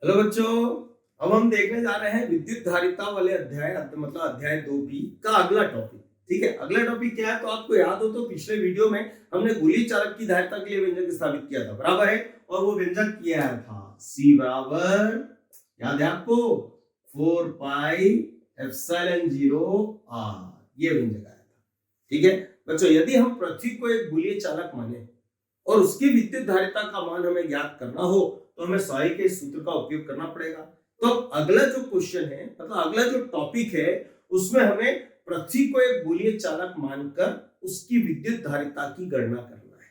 Hello बच्चों। अब हम देखने जा रहे हैं विद्युत धारिता वाले अध्याय मतलब अध्याय 2B का अगला टॉपिक। ठीक है, अगला टॉपिक क्या है तो आपको याद हो तो पिछले वीडियो में हमने गोलीय चालक की धारिता के लिए व्यंजक स्थापित किया था, बराबर है। और वो व्यंजक किया था C बराबर, याद है आपको, 4 पाई एप्सिलॉन 0 r, ये व्यंजक आया था। ठीक है बच्चों, यदि हम पृथ्वी को एक गोलीय चालक माने और उसकी विद्युत धारिता का मान हमें ज्ञात करना हो तो हमें सॉरी के सूत्र का उपयोग करना पड़ेगा। तो अगला जो क्वेश्चन है, मतलब अगला जो टॉपिक है, उसमें हमें पृथ्वी को एक गोलीय चालक मानकर उसकी विद्युत धारिता की गणना करना है।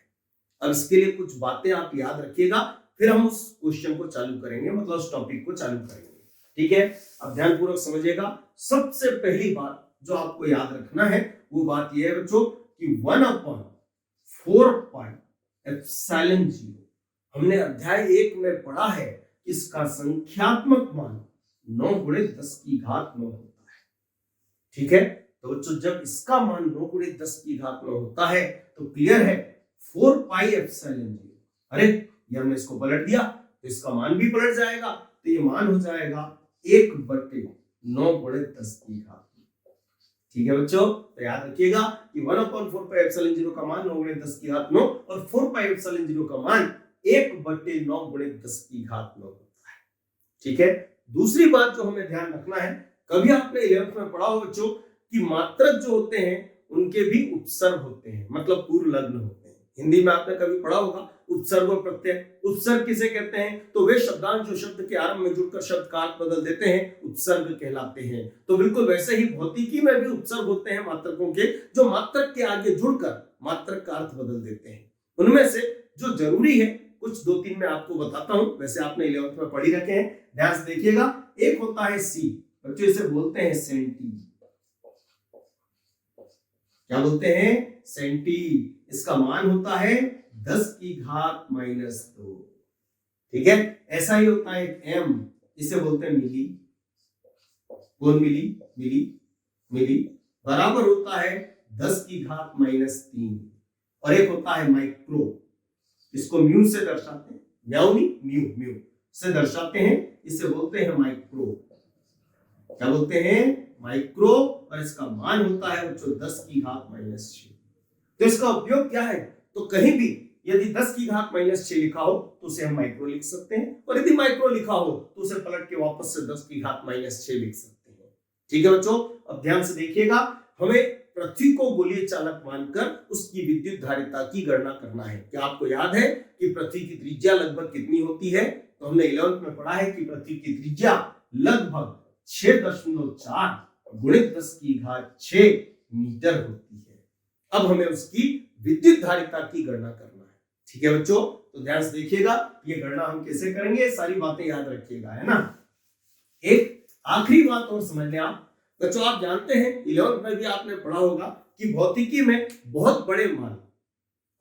अब इसके लिए कुछ बातें आप याद रखिएगा, फिर हम उस क्वेश्चन को चालू करेंगे, मतलब उस टॉपिक को चालू करेंगे। ठीक है, अब ध्यानपूर्वक समझिएगा। सबसे पहली बात जो आपको याद रखना है वो बात यह है बच्चों कि 1/4 पाई एप्सिलॉन 0 हमने अध्याय 1 में पढ़ा है कि इसका संख्यात्मक मान 9 × 10⁻9 होता है। ठीक है, तो बच्चों जब इसका मान 9 × 10⁻9 होता है तो क्लियर है 4 पाई एप्सिलॉन 0, अरे ये हमने इसको पलट दिया तो इसका मान भी पलट जाएगा, तो ये मान हो जाएगा 1/9 × 10⁻9। ठीक है बच्चों, तो याद रखिएगा कि 1/4 पाई एप्सिलॉन 0 का मान 9 × 10⁻9 और 4 पाई एप्सिलॉन 0 का मान 1/9 × 10⁻9 होता है। ठीक है, दूसरी बात जो हमें ध्यान रखना है, कभी आपने 11th में पढ़ा हो बच्चों कि मात्रक जो होते हैं उनके भी उपसर्ग होते हैं, मतलब पूर्व लग्न होते हैं। हिंदी में आपने कभी पढ़ा होगा उपसर्ग और प्रत्यय। उपसर्ग किसे कहते हैं? तो वे शब्दांश जो शब्द के आरंभ में जुड़कर शब्द का अर्थ बदल देते हैं, उपसर्ग कहलाते हैं। तो बिल्कुल वैसे ही भौतिकी में भी उपसर्ग होते हैं मात्रकों के, जो मात्रक के आगे जुड़कर मात्रक का अर्थ बदल देते हैं। उनमें से जो जरूरी है कुछ 2-3 मैं आपको बताता हूं, वैसे आपने 11th में पढ़ी रखे हैं, ध्यान से देखिएगा। एक होता है सी, बच्चों इसे बोलते हैं सेंटी। क्या बोलते हैं? सेंटी। इसका मान होता है 10⁻²। ठीक है, ऐसा ही होता है एम, इसे बोलते हैं मिली। कौन मिली? मिली, मिली बराबर होता है 10⁻³ और एक होता है माइक्रो, इसको म्यू से दर्शाते हैं, म्याऊ नहीं म्यू, म्यू से दर्शाते हैं, इसे बोलते हैं माइक्रो। क्या बोलते हैं? माइक्रो। और इसका मान होता है बच्चों 10⁻⁻6। तो इसका उपयोग क्या है? तो कहीं भी यदि 10⁻⁻6 लिखा हो तो उसे हम माइक्रो लिख सकते हैं, और यदि माइक्रो लिखा हो तो उसे पलट के वापस से 10⁻⁻6 लिख सकते हैं। ठीक है बच्चों, अब ध्यान से देखिएगा, हमें पृथ्वी को गोलीय चालक मानकर उसकी विद्युत धारिता की गणना करना है। क्या आपको याद है कि पृथ्वी की त्रिज्या लगभग कितनी होती है? तो हमने 11th में पढ़ा है कि पृथ्वी की त्रिज्या लगभग 6.4 × 10⁻6 मीटर होती है। अब हमें उसकी विद्युत धारिता की गणना करना है। ठीक है बच्चों, तो ध्यान से देखिएगा, ये गणना हम कैसे करेंगे, सारी बातें याद रखिएगा, है ना। एक आखिरी बात और समझ लें आप बच्चों, आप जानते हैं 11th में भी आपने पढ़ा होगा कि भौतिकी में बहुत बड़े मान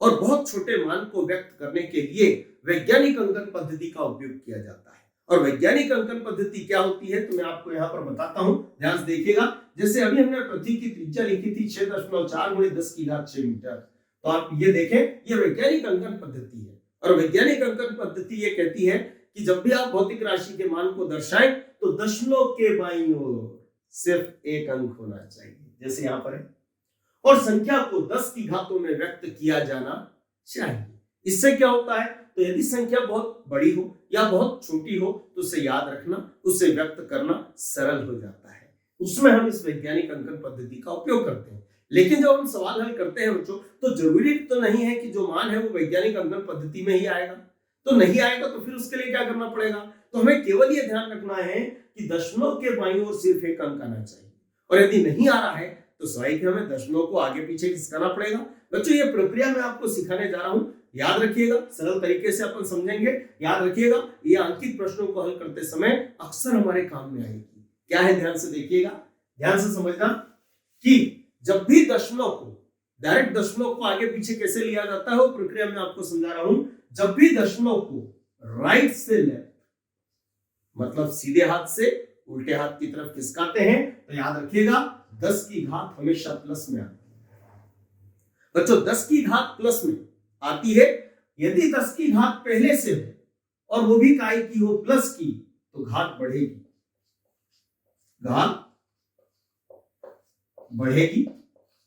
और बहुत छोटे मान को व्यक्त करने के लिए वैज्ञानिक अंकन पद्धति का उपयोग किया जाता है। और वैज्ञानिक अंकन पद्धति क्या होती है तो मैं आपको यहाँ पर बताता हूँ, ध्यान से देखिएगा। जैसे अभी हमने पृथ्वी की त्रिज्या लिखी थी 6.4 × 10⁻6 मीटर, तो आप ये देखें, ये वैज्ञानिक अंकन पद्धति है। और वैज्ञानिक अंकन पद्धति ये कहती है कि जब भी आप भौतिक राशि के मान को दर्शाएं तो दशमलव के बाईं ओर सिर्फ एक अंक होना चाहिए, जैसे यहाँ पर है, और संख्या को 10 की घातों में व्यक्त किया जाना चाहिए। इससे क्या होता है, तो यदि संख्या बहुत बड़ी हो या बहुत छोटी हो तो उसे याद रखना, उसे व्यक्त करना सरल हो जाता है। उसमें हम इस वैज्ञानिक अंकन पद्धति का उपयोग करते हैं। लेकिन जब हम सवाल हल करते हैं बच्चों, तो जरूरी तो नहीं है कि जो मान है वो वैज्ञानिक अंकन पद्धति में ही आएगा। तो नहीं आएगा तो फिर उसके लिए क्या करना पड़ेगा, तो हमें केवल ये ध्यान रखना है कि दशमलव के बाईं ओर सिर्फ एक अंक आना चाहिए। और यदि नहीं आ रहा है तो स्वाभाविक हमें दशमलव को आगे पीछे खिसकाना पड़ेगा। बच्चों ये प्रक्रिया मैं आपको सिखाने जा रहा हूं, याद रखिएगा, सरल तरीके से अपन समझेंगे। याद रखिएगा, ये अंकित प्रश्नों को हल करते समय अक्सर हमारे काम में आएगी। क्या है, ध्यान से देखिएगा, ध्यान से समझना कि जब भी दशमलव को, डायरेक्ट दशमलव को आगे पीछे कैसे लिया जाता है वो प्रक्रिया मैं आपको समझा रहा हूं। जब भी दशमलव को राइट से लेफ्ट, मतलब सीधे हाथ से उल्टे हाथ की तरफ खिसकाते हैं, तो याद रखिएगा 10 की घात हमेशा प्लस में आती है। बच्चों 10 की घात प्लस में आती है। यदि 10 की घात पहले से हो और वो भी काय की हो, प्लस की, तो घात बढ़ेगी, घात बढ़ेगी।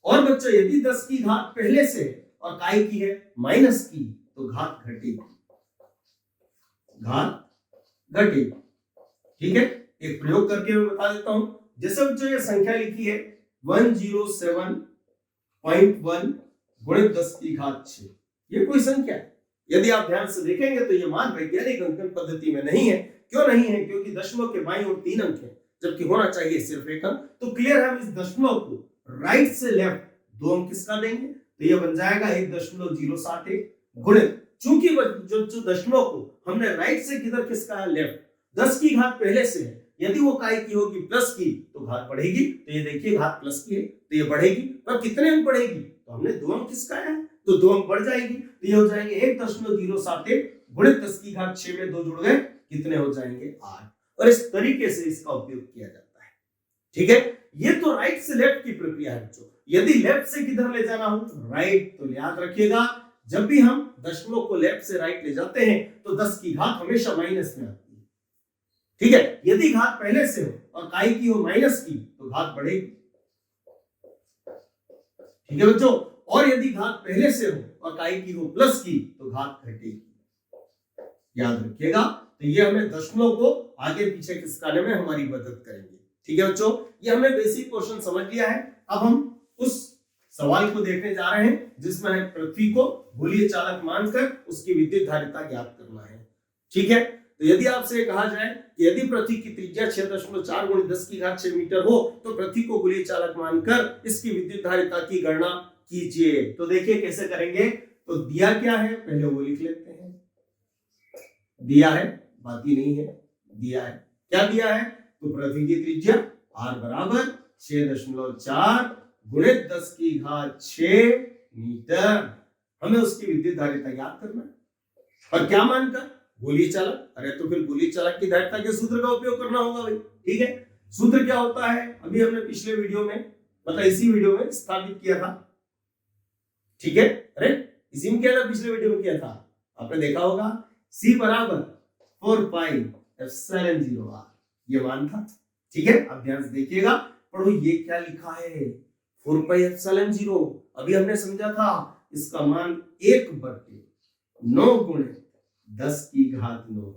और बच्चों यदि 10 की घात पहले से और काय की है माइनस की तो घात घटेगी, घात घटेगी। ठीक है, एक प्रयोग करके मैं बता देता हूं। जैसे बच्चों ये संख्या लिखी है 107.1 गुणित 10 की घात 6, ये कोई संख्या है। यदि आप ध्यान से देखेंगे तो ये मान वैज्ञानिक अंकन पद्धति में नहीं है। क्यों नहीं है? क्योंकि दशमलव के बाईं ओर 3 अंक है, जबकि होना चाहिए सिर्फ 1 अंक। तो क्लियर है, हम इस दशमलव को राइट से लेफ्ट 2 अंक किसका देंगे, तो ये बन जाएगा 1.071 गुणित, चूंकि जो दशमलव को हमने राइट से किधर खिसका है, लेफ्ट, 10 की घात पहले से है, यदि वो काय की होगी प्लस की तो घात बढ़ेगी। तो ये देखिए घात प्लस की है तो ये बढ़ेगी, पर कितने अंक बढ़ेगी, तो हमने 2 अंक खिसकाया है तो 2 अंक बढ़ जाएगी। तो ये हो जाएंगे 1.071 गुणित 10 की घात 6 में 2 जुड़ गए, कितने हो जाएंगे 8। और इस तरीके से इसका उपयोग किया जाता है। ठीक है, ये तो राइट से लेफ्ट की प्रक्रिया है बच्चों। यदि लेफ्ट से किधर ले जाना हो, राइट, तो याद रखिएगा जब भी हम दशमलव को लेफ्ट से राइट ले जाते हैं तो 10 की घात हमेशा माइनस में आती है। ठीक है, यदि घात पहले से हो और काय की हो माइनस की तो घात बढ़ेगी। ठीक है बच्चों, और यदि घात पहले से हो और काय की हो प्लस की तो घात घटेगी। याद रखिएगा, तो ये हमें दशमलव को आगे पीछे खिसकाने में हमारी मदद करेंगे। ठीक है बच्चों, ये हमने बेसिक क्वेश्चन समझ लिया है। अब हम उस सवाल को देखने जा रहे हैं जिसमें है पृथ्वी को गोलीय चालक मानकर उसकी विद्युत धारिता ज्ञात करना है। ठीक है, तो यदि आपसे कहा जाए कि यदि पृथ्वी की त्रिज्या 6.4 गुणित 10 की घात 6 मीटर हो तो पृथ्वी को गोलीय चालक मानकर इसकी विद्युत धारिता की गणना कीजिए। तो देखिए कैसे करेंगे। तो दिया क्या है पहले वो लिख लेते हैं। दिया है, बाकी नहीं है, दिया है। क्या दिया है? तो पृथ्वी की त्रिज्या r बराबर 6.4 गुणित 10 की घात 6 मीटर। हमें उसकी विद्युत धारिता ज्ञात करना है। और क्या मानकर? गोलीय चालक। अरे तो फिर गोलीय चालक की धारिता के सूत्र का उपयोग करना होगा भाई। ठीक है, सूत्र क्या होता है अभी हमने पिछले वीडियो में, मतलब इसी वीडियो में स्थापित किया था। ठीक है, अरे इसी में किया था, पिछले वीडियो में किया था, आपने देखा होगा। C बराबर 4 पाई एप्सिलॉन 0r, ये मान था। ठीक है, अब ध्यान से देखिएगा, पढ़ो ये क्या लिखा है 4 पाई एप्सिलॉन 0। अभी हमने समझा था इसका मान 1/9 गुणित 10 की घात 9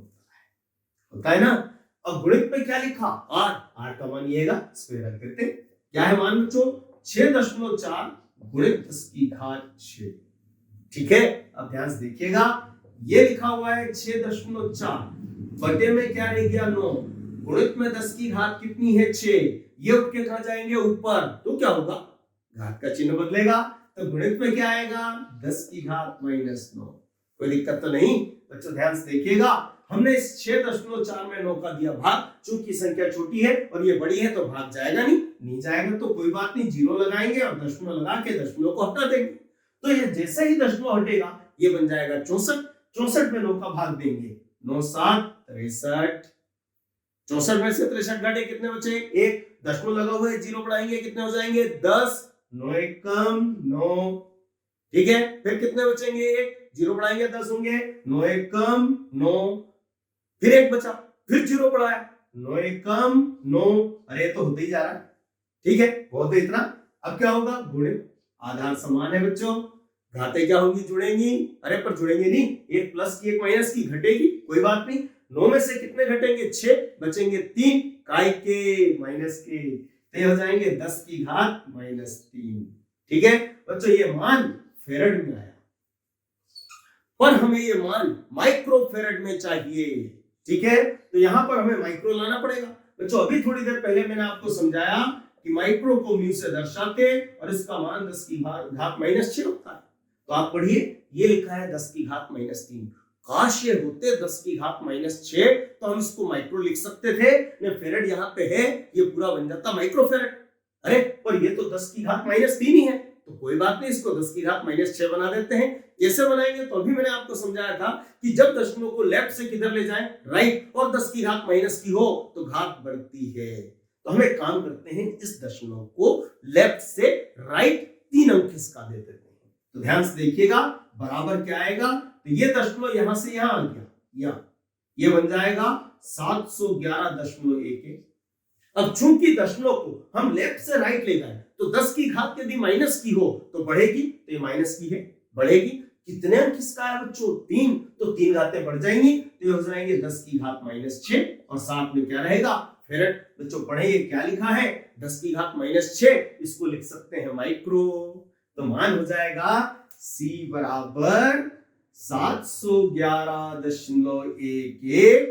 होता है ना। अब गुणित में क्या लिखा r का मान ये स्क्वायर रख देते। क्या है मान बच्चों? 6.4 गुणित 10 की घात 6। ठीक है, अब ध्यान से देखिएगा, ये लिखा हुआ है 6.4 बटे में क्या रह गया 9, गुणित में 10 की घात कितनी है 6, ये उठ के कहां जाएंगे ऊपर, तो क्या होगा घात का चिन्ह बदलेगा। तो गुणित में क्या आएगा 10 की घात -9। कोई दिक्कत तो नहीं बच्चों, ध्यान से देखिएगा। हमने इस 6.4 में 9 का दिया भाग, चूंकि संख्या छोटी है और ये बड़ी है तो भाग जाएगा नहीं जाएगा, तो कोई बात नहीं, 0 लगाएंगे और दशमलव लगा के दशमलव को हटा देंगे। तो ये जैसे ही दशमलव हटेगा ये बन जाएगा 64। 64 में 9 का भाग देंगे, 9 7 63। 64 में से 63 घटे कितने बचे? 1। दशमलव लगा हुआ है, 0 बढ़ाएंगे कितने हो जाएंगे 10। 9 1 कम 9। ठीक है, फिर कितने बचेंगे 1, 0 बढ़ाएंगे 10 होंगे, 9 1 कम 9। फिर 1 बचा, फिर 0 बढ़ाया, 9 1 कम 9। अरे तो होते ही जा रहा है। ठीक है, बहुत इतना। अब क्या होगा? गुणित, आधार समान है बच्चों, घातें क्या होंगी? जुड़ेंगी। अरे पर जुड़ेंगे नहीं, एक प्लस की एक माइनस की घटेगी, कोई बात नहीं। 9 में से कितने घटेंगे 6, बचेंगे 3, काय के माइनस के, तो हो जाएंगे 10 की घात -3। ठीक है बच्चों, ये मान फेरेड में आया, पर हमें ये मान माइक्रो फेरेड में चाहिए। ठीक है, तो यहां पर हमें माइक्रो लाना पड़ेगा बच्चों। अभी थोड़ी देर पहले मैंने आपको समझाया कि माइक्रो को म्यू से दर्शाते और इसका मान 10 की घात -6 होता है। तो आप पढ़िए, ये लिखा है 10 की घात -3। काश ये होते 10 की घात -6 तो हम इसको माइक्रो लिख सकते थे। फेरेड यहाँ पे है, ये पूरा बन जाता माइक्रो फेरेड। अरे पर ये तो 10 की घात -3 ही है, तो कोई बात नहीं, इसको 10 की घात -6 बना देते हैं। कैसे बनाएंगे? तो अभी मैंने आपको समझाया था कि जब दशमलव को लेफ्ट से किधर ले जाएं, राइट, और 10 की घात माइनस की हो तो घात बढ़ती है। तो हम एक काम करते हैं, इस दशमलव को लेफ्ट से राइट 3 अंक खिसका देते हैं। तो ध्यान से देखिएगा, बराबर क्या आएगा? तो ये दशमलव यहां से यहां आ गया, ये बन जाएगा 711.11। अब चूंकि दशमलव को हम लेफ्ट से राइट ले गए तो 10 की घात यदि माइनस की हो तो बढ़ेगी, तो ये माइनस की है, बढ़ेगी। कितने अंक इसका है बच्चों? 3, तो 3 घातें बढ़ जाएंगी तो ये हो जाएंगे 10 की घात -6 और साथ में क्या रहेगा? फेरेड। बच्चों पढ़ेंगे क्या लिखा है? 10 की घात -6, इसको लिख सकते हैं माइक्रो। तो मान हो जाएगा C बराबर 711.11,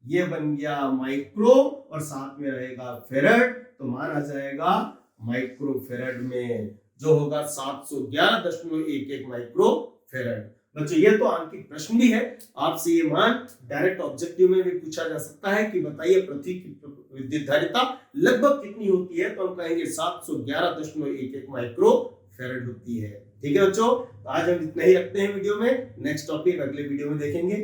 ये बन गया माइक्रो और साथ में रहेगा फेरेड, तो मान आ जाएगा माइक्रो फेरेड में, जो होगा 711.11 माइक्रो फेरेड। बच्चों ये तो आंकिक प्रश्न भी है, आपसे ये मान डायरेक्ट ऑब्जेक्टिव में भी पूछा जा सकता है कि बताइए पृथ्वी की विद्युत धारिता लगभग कितनी होती है, तो हम कहेंगे 711.11 माइक्रो फेरेड होती है। ठीक है बच्चों, आज हम इतना ही रखते हैं वीडियो में, नेक्स्ट टॉपिक अगले वीडियो में देखेंगे।